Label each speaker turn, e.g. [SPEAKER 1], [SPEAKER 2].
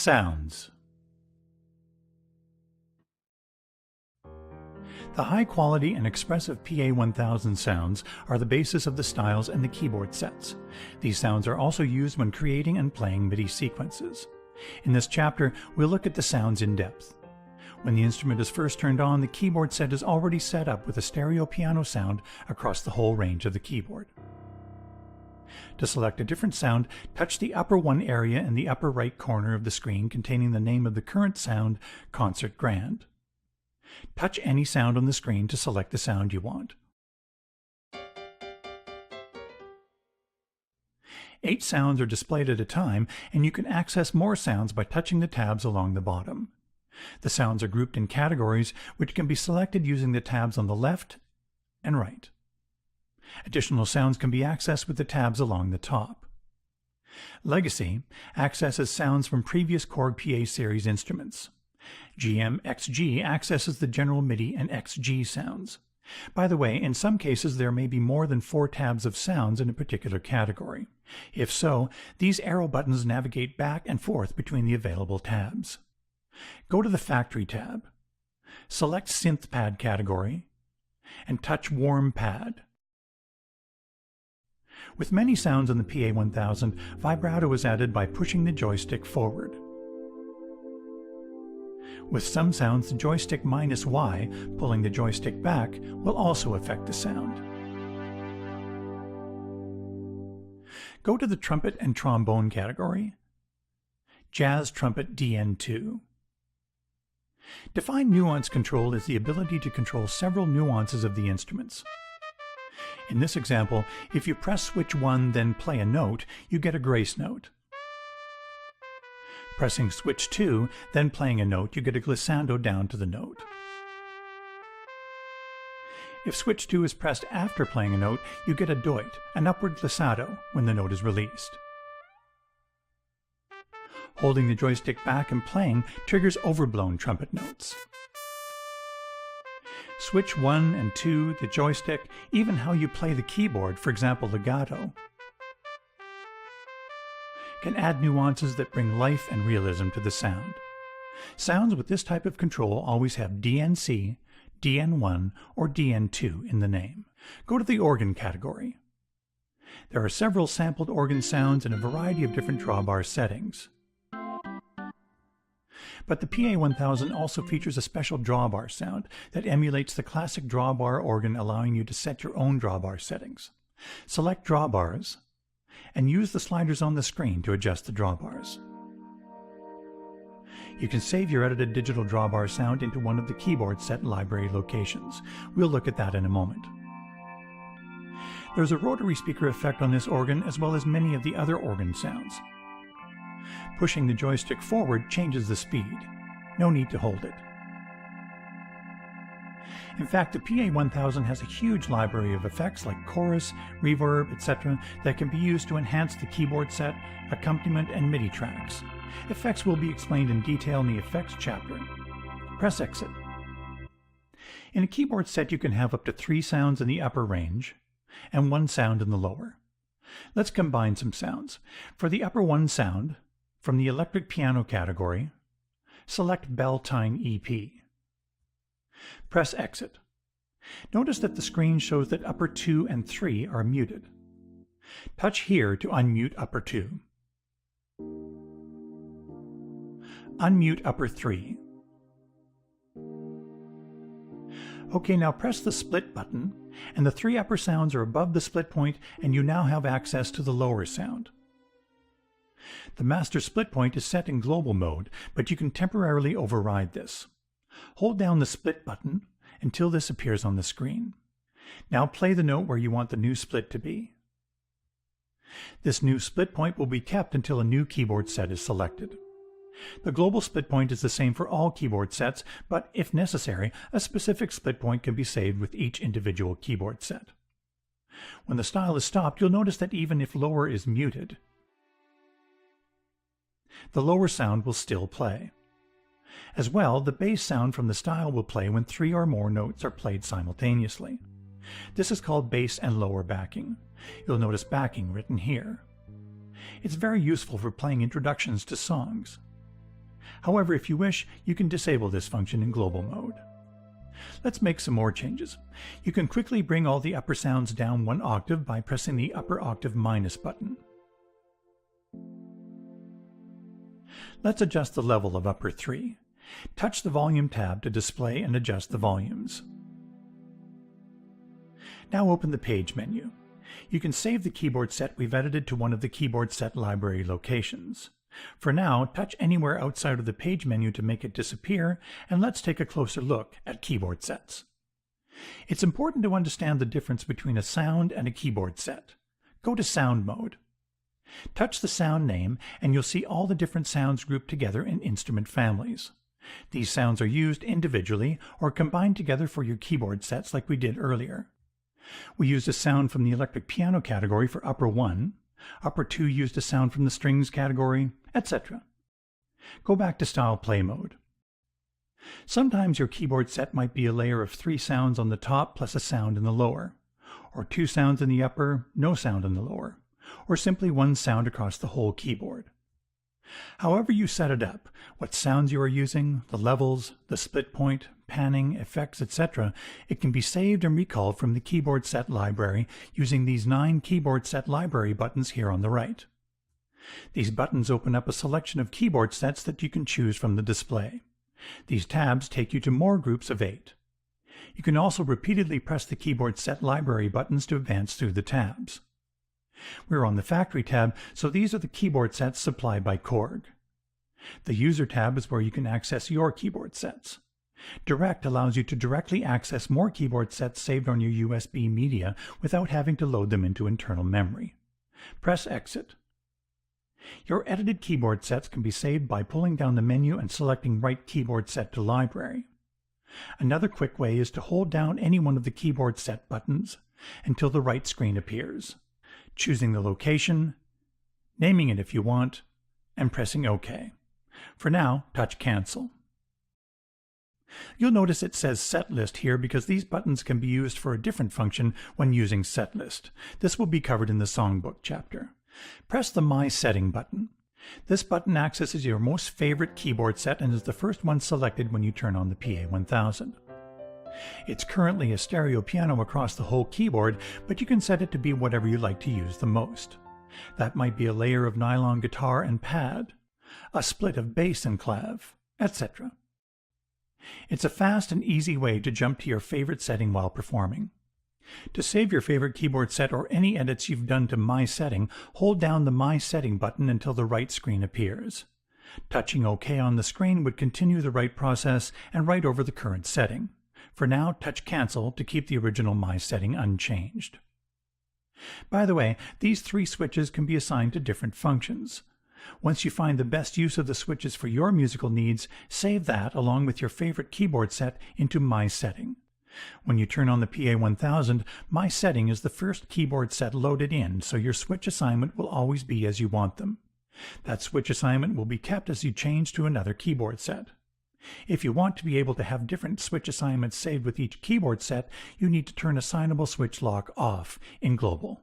[SPEAKER 1] Sounds. The high-quality and expressive PA1000 sounds are the basis of the styles and the keyboard sets. These sounds are also used when creating and playing MIDI sequences. In this chapter, we'll look at the sounds in depth. When the instrument is first turned on, the keyboard set is already set up with a stereo piano sound across the whole range of the keyboard. To select a different sound, touch the upper one area in the upper right corner of the screen containing the name of the current sound, Concert Grand. Touch any sound on the screen to select the sound you want. 8 sounds are displayed at a time, and you can access more sounds by touching the tabs along the bottom. The sounds are grouped in categories, which can be selected using the tabs on the left and right. Additional sounds can be accessed with the tabs along the top. Legacy accesses sounds from previous KORG PA series instruments. GM-XG accesses the general MIDI and XG sounds. By the way, in some cases there may be more than 4 tabs of sounds in a particular category. If so, these arrow buttons navigate back and forth between the available tabs. Go to the Factory tab, select Synth Pad category, and touch Warm Pad. With many sounds in the PA1000, vibrato is added by pushing the joystick forward. With some sounds, the joystick -Y, pulling the joystick back, will also affect the sound. Go to the Trumpet and Trombone category. Jazz Trumpet DN2. Defined nuance control is the ability to control several nuances of the instruments. In this example, if you press switch 1 then play a note, you get a grace note. Pressing switch 2, then playing a note, you get a glissando down to the note. If switch 2 is pressed after playing a note, you get a doit, an upward glissado, when the note is released. Holding the joystick back and playing triggers overblown trumpet notes. Switch 1 and 2, the joystick, even how you play the keyboard, for example legato, can add nuances that bring life and realism to the sound. Sounds with this type of control always have DNC, DN1, or DN2 in the name. Go to the organ category. There are several sampled organ sounds in a variety of different drawbar settings. But the PA1000 also features a special drawbar sound that emulates the classic drawbar organ, allowing you to set your own drawbar settings. Select drawbars and use the sliders on the screen to adjust the drawbars. You can save your edited digital drawbar sound into one of the keyboard set library locations. We'll look at that in a moment. There's a rotary speaker effect on this organ as well as many of the other organ sounds. Pushing the joystick forward changes the speed. No need to hold it. In fact, the PA1000 has a huge library of effects like chorus, reverb, etc. that can be used to enhance the keyboard set, accompaniment, and MIDI tracks. Effects will be explained in detail in the effects chapter. Press exit. In a keyboard set you can have up to 3 sounds in the upper range and 1 sound in the lower. Let's combine some sounds. For the upper 1 sound, from the electric piano category, select Beltane EP. Press exit. Notice that the screen shows that upper 2 and 3 are muted. Touch here to unmute upper 2. Unmute upper 3. OK, now press the split button, and the 3 upper sounds are above the split point, and you now have access to the lower sound. The master split point is set in global mode, but you can temporarily override this. Hold down the split button until this appears on the screen. Now play the note where you want the new split to be. This new split point will be kept until a new keyboard set is selected. The global split point is the same for all keyboard sets, but if necessary, a specific split point can be saved with each individual keyboard set. When the style is stopped, you'll notice that even if lower is muted, the lower sound will still play. As well, the bass sound from the style will play when 3 or more notes are played simultaneously. This is called bass and lower backing. You'll notice backing written here. It's very useful for playing introductions to songs. However, if you wish, you can disable this function in global mode. Let's make some more changes. You can quickly bring all the upper sounds down one octave by pressing the upper octave minus button. Let's adjust the level of upper 3. Touch the volume tab to display and adjust the volumes. Now open the page menu. You can save the keyboard set we've edited to one of the keyboard set library locations. For now, touch anywhere outside of the page menu to make it disappear, and let's take a closer look at keyboard sets. It's important to understand the difference between a sound and a keyboard set. Go to Sound mode. Touch the sound name, and you'll see all the different sounds grouped together in instrument families. These sounds are used individually or combined together for your keyboard sets like we did earlier. We used a sound from the electric piano category for upper 1, upper 2 used a sound from the strings category, etc. Go back to Style Play mode. Sometimes your keyboard set might be a layer of 3 sounds on the top plus a sound in the lower, or 2 sounds in the upper, no sound in the lower, or simply 1 sound across the whole keyboard. However you set it up, what sounds you are using, the levels, the split point, panning, effects, etc., it can be saved and recalled from the keyboard set library using these 9 keyboard set library buttons here on the right. These buttons open up a selection of keyboard sets that you can choose from the display. These tabs take you to more groups of 8. You can also repeatedly press the keyboard set library buttons to advance through the tabs. We're on the Factory tab, so these are the keyboard sets supplied by KORG. The User tab is where you can access your keyboard sets. Direct allows you to directly access more keyboard sets saved on your USB media without having to load them into internal memory. Press Exit. Your edited keyboard sets can be saved by pulling down the menu and selecting Write Keyboard Set to Library. Another quick way is to hold down any one of the keyboard set buttons until the right screen appears, choosing the location, naming it if you want, and pressing OK. For now, touch Cancel. You'll notice it says Set List here because these buttons can be used for a different function when using Set List. This will be covered in the Songbook chapter. Press the My Setting button. This button accesses your most favorite keyboard set and is the first one selected when you turn on the PA1000. It's currently a stereo piano across the whole keyboard, but you can set it to be whatever you like to use the most. That might be a layer of nylon guitar and pad, a split of bass and clav, etc. It's a fast and easy way to jump to your favorite setting while performing. To save your favorite keyboard set or any edits you've done to My Setting, hold down the My Setting button until the right screen appears. Touching OK on the screen would continue the write process and write over the current setting. For now, touch Cancel to keep the original My Setting unchanged. By the way, these 3 switches can be assigned to different functions. Once you find the best use of the switches for your musical needs, save that along with your favorite keyboard set into My Setting. When you turn on the PA1000, My Setting is the first keyboard set loaded in, so your switch assignment will always be as you want them. That switch assignment will be kept as you change to another keyboard set. If you want to be able to have different switch assignments saved with each keyboard set, you need to turn Assignable Switch Lock off in Global.